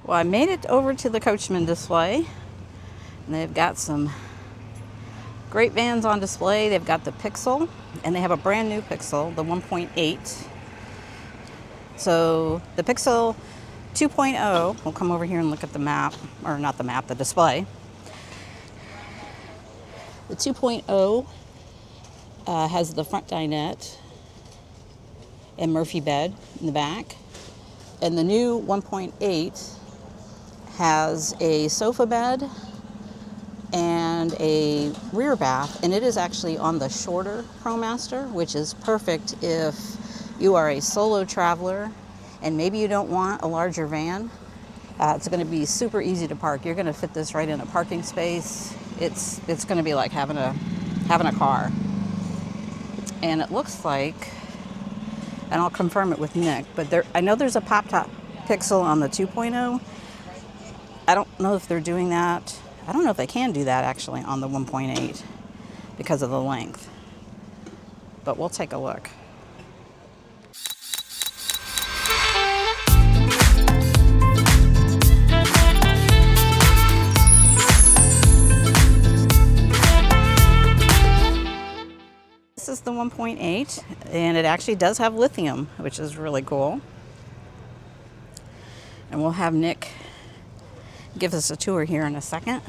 Well, I made it over to the Coachmen display, and they've got some great vans on display. They've got the Pixel, and they have a brand new Pixel, the 1.8. So the Pixel 2.0, we'll come over here and look at the map, or not the map, the display. The 2.0 has the front dinette and Murphy bed in the back. And the new 1.8 has a sofa bed and a rear bath, and it is actually on the shorter ProMaster, which is perfect if you are a solo traveler and maybe you don't want a larger van. It's going to be super easy to park. You're going to fit this right in a parking space. It's going to be like having a car. And it looks like, and I'll confirm it with Nick, but I know there's a pop-top Pixel on the 2.0. I don't know if they're doing that. I don't know if they can do that actually on the 1.8 because of the length. But we'll take a look. This is the 1.8, and it actually does have lithium, which is really cool. And we'll have Nick give us a tour here in a second.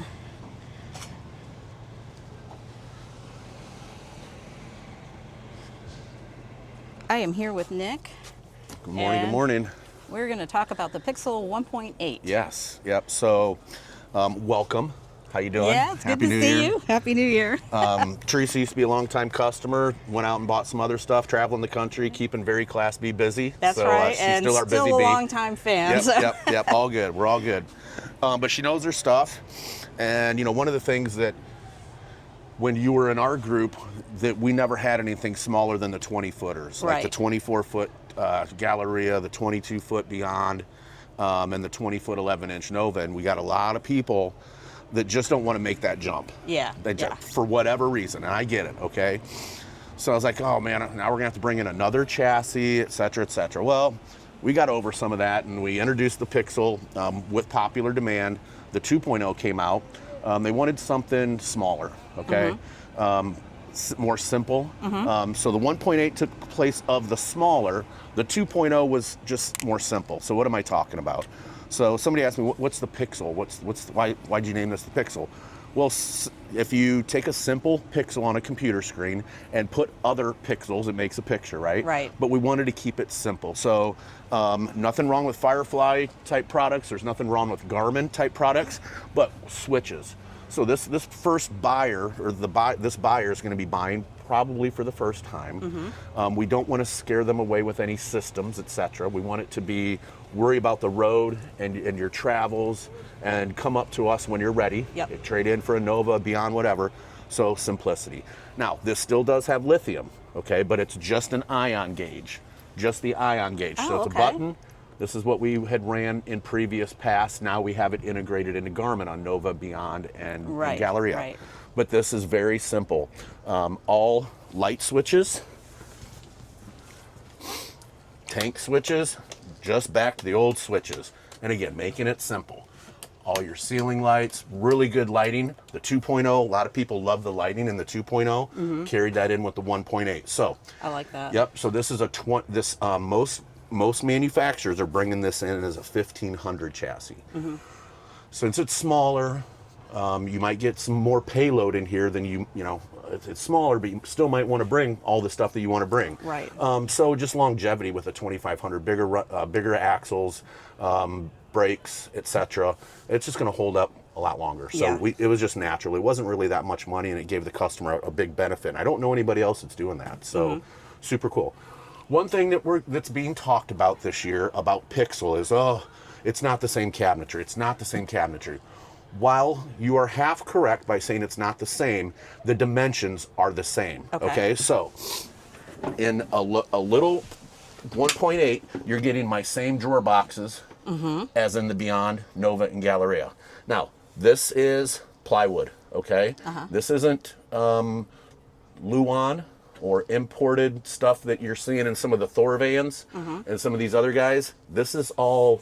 I am here with Nick. Good morning, good morning. We're going to talk about the Pixel 1.8. Yes, yep. So, welcome. How you doing? Yeah, it's Happy good to New see Year. you. Happy New Year. Teresa used to be a longtime customer, went out and bought some other stuff, traveling the country, keeping very Class B busy. That's so, right, she's and still our busy a bee. long-time fan. Yep, all good. We're all good. But she knows her stuff. And, you know, one of the things that when you were in our group, that we never had anything smaller than the 20-footers. Right. Like the 24-foot Galleria, the 22-foot Beyond, and the 20-foot 11-inch Nova. And we got a lot of people that just don't want to make that jump. Yeah. For whatever reason, and I get it, okay? So I was like, oh man, now we're gonna have to bring in another chassis, et cetera, et cetera. Well, we got over some of that and we introduced the Pixel with popular demand. The 2.0 came out. They wanted something smaller, okay? More simple. So the 1.8 took place of the smaller. The 2.0 was just more simple. So what am I talking about? So somebody asked me, what's the Pixel? Why'd you name this the Pixel? Well, if you take a simple pixel on a computer screen and put other pixels, it makes a picture, right? Right. But we wanted to keep it simple. So nothing wrong with Firefly type products. There's nothing wrong with Garmin type products, but switches. So this first buyer, or this buyer is going to be buying probably for the first time. We don't want to scare them away with any systems, etc. We want it to be worry about the road and your travels, and come up to us when you're ready. Yep. Trade in for a Nova, Beyond, whatever. So simplicity. Now this still does have lithium, okay, but it's just an ion gauge, just the ion gauge. So it's a button. This is what we had ran in previous past. Now we have it integrated into Garmin on Nova, Beyond, and Galleria. Right. But this is very simple. All light switches, tank switches, just back to the old switches. And again, making it simple. All your ceiling lights, really good lighting. The 2.0, a lot of people love the lighting in the 2.0. Carried that in with the 1.8. So I like that. Yep. So this is most manufacturers are bringing this in as a 1500 chassis. Since it's smaller, you might get some more payload in here than you know. It's smaller, but you still might want to bring all the stuff that you want to bring. Right. So just longevity with a 2500, bigger axles, brakes, etc. It's just going to hold up a lot longer. So it was just natural. It wasn't really that much money, and it gave the customer a big benefit. And I don't know anybody else that's doing that. So super cool. One thing that's being talked about this year about Pixel is, it's not the same cabinetry. It's not the same cabinetry. While you are half correct by saying it's not the same, the dimensions are the same. Okay? So in a little 1.8, you're getting my same drawer boxes as in the Beyond, Nova, and Galleria. Now, this is plywood, okay? This isn't Luan or imported stuff that you're seeing in some of the Thor vans and some of these other guys. This is all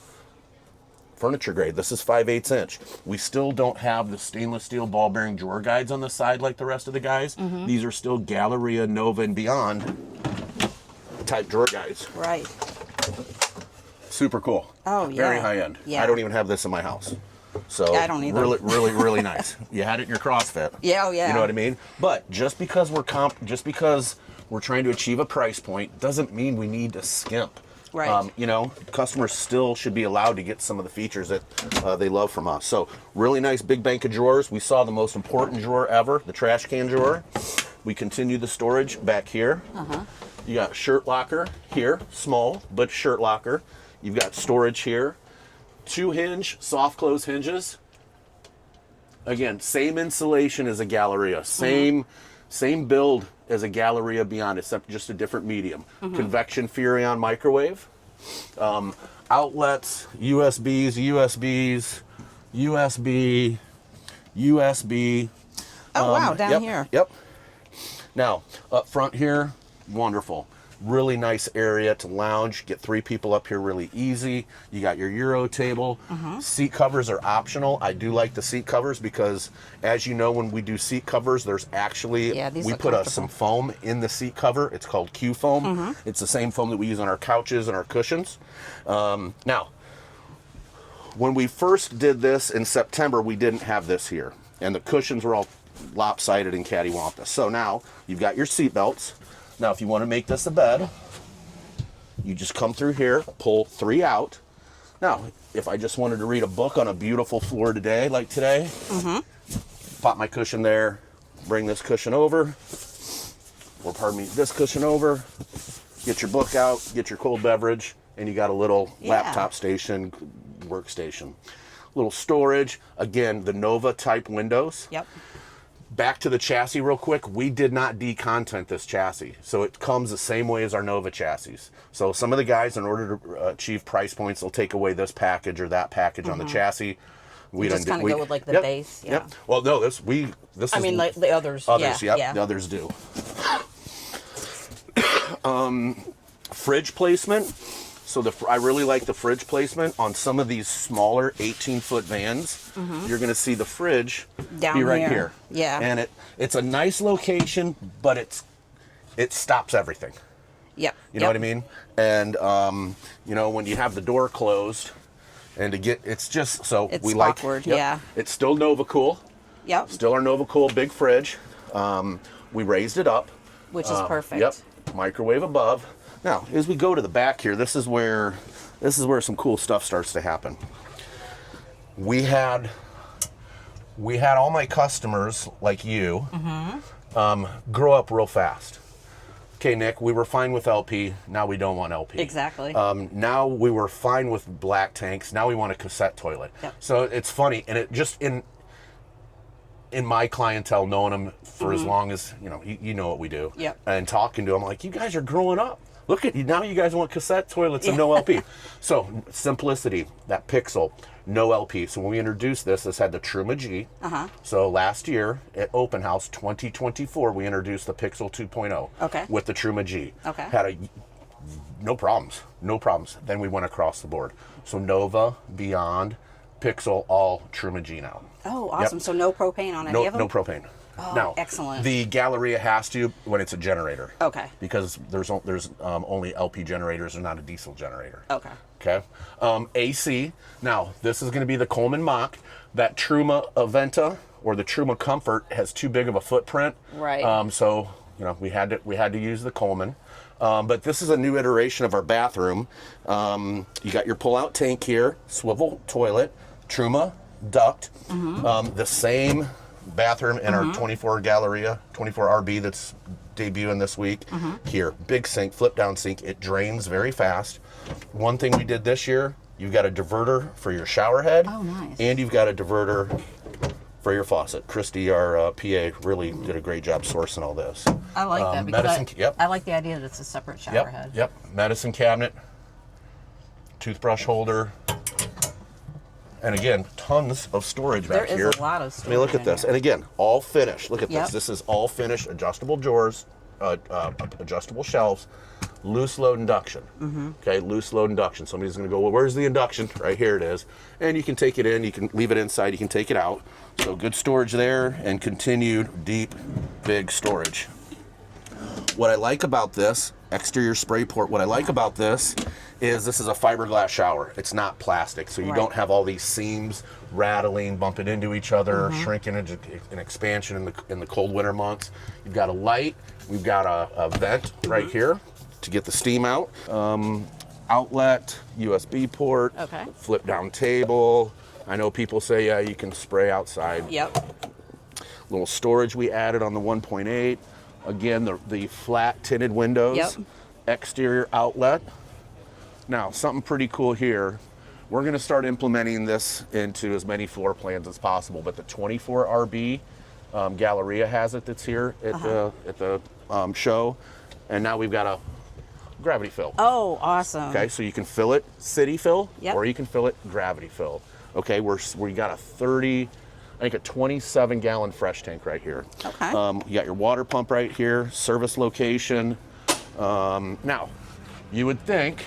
furniture grade. This is 5/8 inch. We still don't have the stainless steel ball bearing drawer guides on the side like the rest of the guys. These are still Galleria, Nova, and Beyond type drawer guides. Right. Super cool. Oh, yeah. Very high end. Yeah. I don't even have this in my house. So I don't either. really nice. You had it in your CrossFit. Yeah, oh yeah. You know what I mean? But just because we're trying to achieve a price point doesn't mean we need to skimp. Right. You know, customers still should be allowed to get some of the features that they love from us. So really nice big bank of drawers. We saw the most important drawer ever, the trash can drawer. We continue the storage back here. You got shirt locker here, small, but shirt locker. You've got storage here. 2-hinge, soft close hinges. Again, same insulation as a Galleria. Same build as a Galleria Beyond, except just a different medium. Convection Furrion microwave. Outlets, USBs, USB. Oh, wow, down yep, here. Yep. Now, up front here, wonderful. Really nice area to lounge. Get 3 people up here really easy. You got your Euro table. Seat covers are optional. I do like the seat covers because, as you know, when we do seat covers, there's actually, we put some foam in the seat cover. It's called Q foam. It's the same foam that we use on our couches and our cushions. Now, when we first did this in September, we didn't have this here. And the cushions were all lopsided and cattywampus. So now, you've got your seat belts. Now, if you want to make this a bed, you just come through here, pull 3 out. Now, if I just wanted to read a book on a beautiful floor today, like today, pop my cushion there, bring this cushion over, or pardon me, this cushion over, get your book out, get your cold beverage, and you got a little laptop station, workstation. Little storage. Again, the Nova type windows. Yep. Back to the chassis real quick. We did not decontent this chassis. So it comes the same way as our Nova chassis. So some of the guys, in order to achieve price points, they'll take away this package or that package on the chassis. We just kind of go with like the base. Yeah. Yep. Well, no, this I mean, like the others. Others, yeah. The others do. Fridge placement. So I really like the fridge placement on some of these smaller 18-foot vans. You're going to see the fridge be right here. Yeah. And it's a nice location, but it stops everything. Yep. You know what I mean? And you know, when you have the door closed, and it's just so it's we like awkward. Yeah. It's still Nova Cool. Yep. Still our Nova Cool big fridge. We raised it up, which is perfect. Yep. Microwave above. Now, as we go to the back here, this is where some cool stuff starts to happen. We had all my customers, like you, grow up real fast. Okay, Nick, we were fine with LP. Now we don't want LP. Exactly. Now we were fine with black tanks. Now we want a cassette toilet. Yep. So it's funny, and it just in my clientele, knowing them for as long as you know what we do. Yep. And talking to them, like, you guys are growing up. Look at you now. You guys want cassette toilets and no LP. So simplicity, that Pixel, no LP. So when we introduced this had the Truma G. So last year at Open House 2024, we introduced the Pixel 2.0. Okay. With the Truma G. Okay. Had no problems. Then we went across the board. So Nova, Beyond, Pixel, all Truma G now. Oh, awesome. Yep. So no propane on any of them? No propane. Oh, now, excellent. The Galleria has to when it's a generator. Okay. Because there's only LP generators and not a diesel generator. Okay. Okay. AC. Now, this is going to be the Coleman Mach. That Truma Aventa or the Truma Comfort has too big of a footprint. Right. So we had to use the Coleman. But this is a new iteration of our bathroom. You got your pull-out tank here, swivel toilet, Truma duct, the same bathroom in our 24 Galleria, 24 RB that's debuting this week. Here, big sink, flip down sink. It drains very fast. One thing we did this year, you've got a diverter for your shower head. Oh, nice. And you've got a diverter for your faucet. Christy, our PA, really did a great job sourcing all this. I like that because I like the idea that it's a separate shower head. Yep. Medicine cabinet, toothbrush holder. And again, tons of storage back here. There is a lot of storage. I mean, look at this. And again, all finished. Look at this. This is all finished. Adjustable drawers, adjustable shelves. loose load induction. Okay, loose load induction. Somebody's going to go, well, where's the induction? Right here it is. And you can take it in, you can leave it inside, you can take it out. So good storage there, and continued deep, big storage. What I like about this, exterior spray port, what I like about this is a fiberglass shower. It's not plastic, so you don't have all these seams rattling, bumping into each other, shrinking into an expansion in the cold winter months. You've got a light, we've got a vent right here to get the steam out. Outlet, USB port, flip down table. I know people say, yeah, you can spray outside. Little storage we added on the 1.8. Again, the flat tinted windows, exterior outlet. Now, something pretty cool here. We're going to start implementing this into as many floor plans as possible, but the 24 RB Galleria has it that's here at the show, and now we've got a gravity fill. Oh, awesome. Okay, so you can fill it city fill, or you can fill it gravity fill. Okay, we got a 27-gallon fresh tank right here. Okay. You got your water pump right here, service location. Now, you would think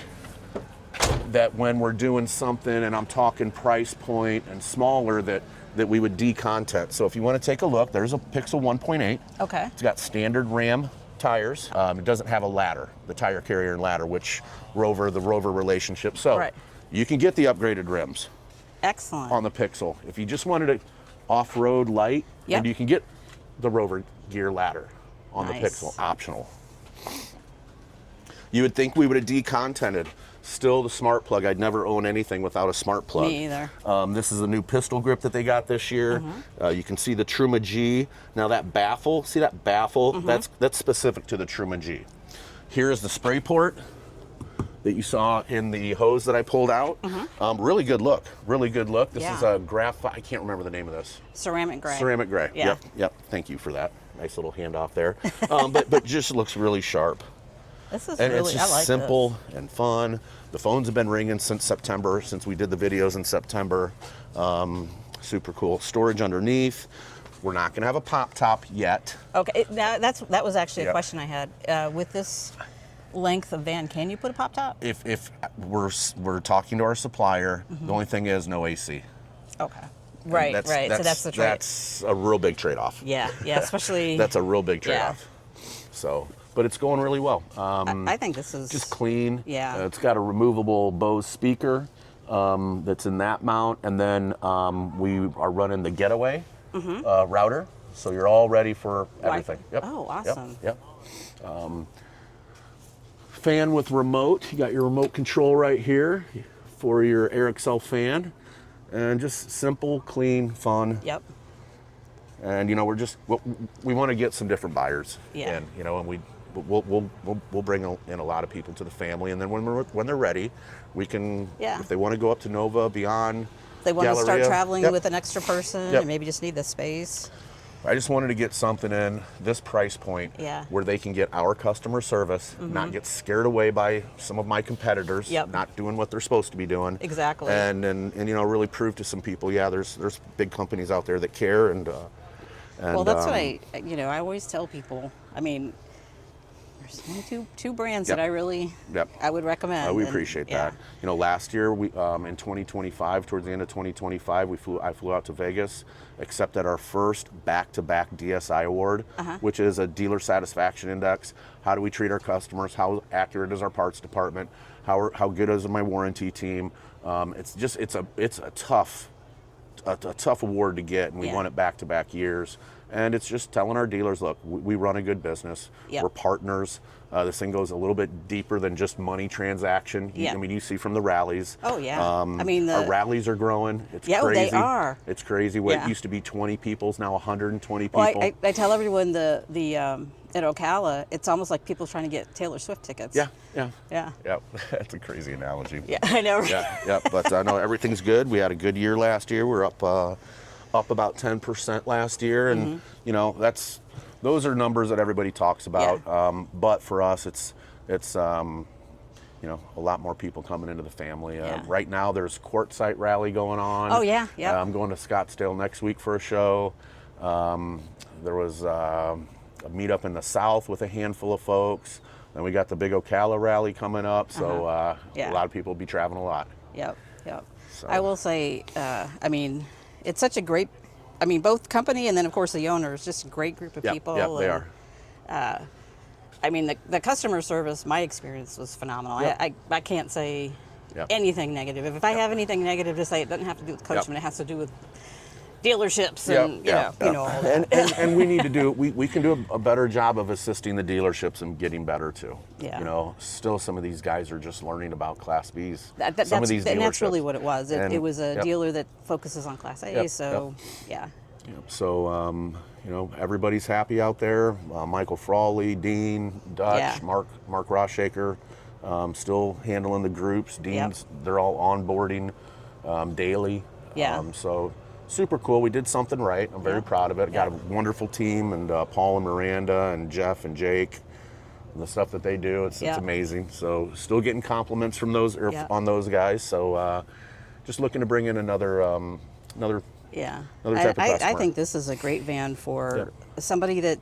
that when we're doing something, and I'm talking price point and smaller, that we would decontent. So if you want to take a look, there's a Pixel 1.8. Okay. It's got standard Ram tires. It doesn't have a ladder, the tire carrier and ladder, which the Rover relationship. So you can get the upgraded rims. Excellent. On the Pixel. If you just wanted a off-road light, and you can get the Rover gear ladder on the Pixel, optional. You would think we would have decontented. Still the smart plug. I'd never own anything without a smart plug. Me either. This is a new pistol grip that they got this year. You can see the Truma G. Now that baffle, see that baffle? That's specific to the Truma G. Here is the spray port that you saw in the hose that I pulled out. Really good look. Really good look. This is a graphite. I can't remember the name of this. Ceramic gray. Ceramic gray. Yeah. Yep. Thank you for that. Nice little handoff there. But just looks really sharp. This is and really, it's just I like simple this. and fun. The phones have been ringing since September, since we did the videos in September. Super cool. Storage underneath. We're not going to have a pop top yet. Okay, that was actually a question I had. With this length of van, can you put a pop top? If we're talking to our supplier, the only thing is no AC. Okay. Right. So that's the trade. That's a real big trade-off. Yeah, especially. That's a real big trade-off. So, but it's going really well. I think this is just clean. Yeah. It's got a removable Bose speaker that's in that mount, and then we are running the Getaway router, so you're all ready for everything. Yep. Oh, awesome. Yep. Fan with remote. You got your remote control right here for your Airxcel fan, and just simple, clean, fun. Yep. And we want to get some different buyers. Yeah. And and we'll bring in a lot of people to the family, and then when they're ready, we can. Yeah. If they want to go up to Nova, beyond. They want Galleria, to start traveling with an extra person and maybe just need the space. I just wanted to get something in this price point where they can get our customer service, not get scared away by some of my competitors, not doing what they're supposed to be doing. Exactly. And really prove to some people, there's big companies out there that care and well, that's what I always tell people. I mean, there's only two brands that I really I would recommend. We appreciate that. Last year we in 2025, towards the end of 2025, I flew out to Vegas, accepted our first back-to-back DSI award, which is a dealer satisfaction index. How do we treat our customers? How accurate is our parts department? How good is my warranty team? It's a tough award to get, and we won it back-to-back years. And it's just telling our dealers, look, we run a good business. We're partners. This thing goes a little bit deeper than just money transaction. I mean, you see from the rallies. Oh, yeah. I mean, our rallies are growing. It's crazy. They are. It's crazy. What used to be 20 people is now 120 people. Well, I tell everyone at Ocala, it's almost like people trying to get Taylor Swift tickets. Yeah. That's a crazy analogy. Yeah, I know. Yeah. But I know everything's good. We had a good year last year. We're up about 10% last year, and those are numbers that everybody talks about. But for us, it's a lot more people coming into the family. Right now, there's Quartzsite Rally going on. Oh yeah. I'm going to Scottsdale next week for a show. There was a meetup in the South with a handful of folks. Then we got the big Ocala rally coming up, so Yeah. a lot of people will be traveling a lot. Yep, yep. So. I will say, I mean, it's such a great, I mean, both company and then of course the owners, just a great group of people. Yeah, they are. I mean, the customer service, my experience was phenomenal. Yep. I can't say Yep. anything negative. If I have anything negative to say, it doesn't have to do with Coachmen. It has to do with dealerships and you know all that. And we need to do we can do a better job of assisting the dealerships and getting better too. Yeah. You know, still some of these guys are just learning about Class Bs. Some of these dealerships. that's really what it was. It was a Yep. dealer that focuses on Class A. Yep, So yeah. Yep. So you know, everybody's happy out there. Michael Frawley, Dean, Dutch, Yeah. Mark Rosshaker, still handling the groups. Dean's they're all onboarding daily. Yeah. So super cool. We did something right. I'm very proud of it. Got a wonderful team, and Paul and Miranda and Jeff and Jake, and the stuff that they do. It's amazing. So still getting compliments from those on those guys. So just looking to bring in another Yeah, another type of customer. I think this is a great van for somebody that,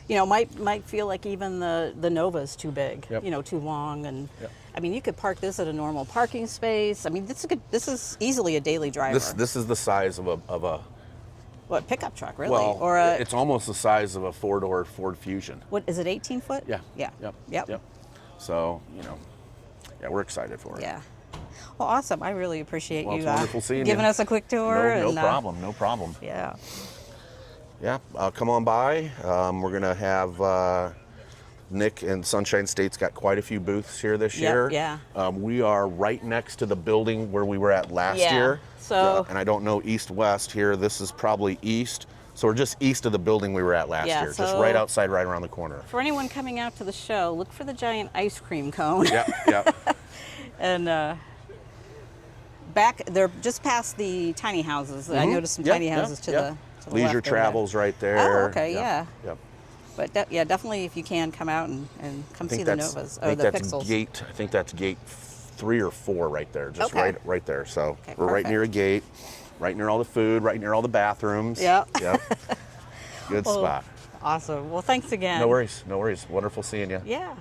you know, might feel like even the Nova is too big, you know, too long, and I mean, you could park this at a normal parking space. I mean, this is easily a daily driver. This is the size of a what, pickup truck, really, well, or a, it's almost the size of a 4-door Ford Fusion. what is it, 18 foot? Yeah. Yeah. Yep. So you know, we're excited for it. Yeah. Well, awesome. I really appreciate Well, you it's wonderful seeing giving you. us a quick tour. No and, problem. No problem. Yeah. Yeah, come on by. We're gonna have Nick and Sunshine State's got quite a few booths here this year. Yeah. We are right next to the building where we were at last year. So. And I don't know east-west here. This is probably east. So we're just east of the building we were at last year. Just right outside, right around the corner. For anyone coming out to the show, look for the giant ice cream cone. Yep. And back, they're just past the tiny houses. I noticed some tiny houses to the Leisure left Travel's right there. Oh, okay, yeah. Yep. But definitely, if you can, come out and come see the Novas I or think the that's Pixels. gate. I think that's gate 3 or 4 right there. Just Okay. right there. So Okay, we're right perfect. near a gate, right near all the food, right near all the bathrooms. Yep. Yep. Good spot. Awesome. Well, thanks again. No worries. Wonderful seeing you. Yeah.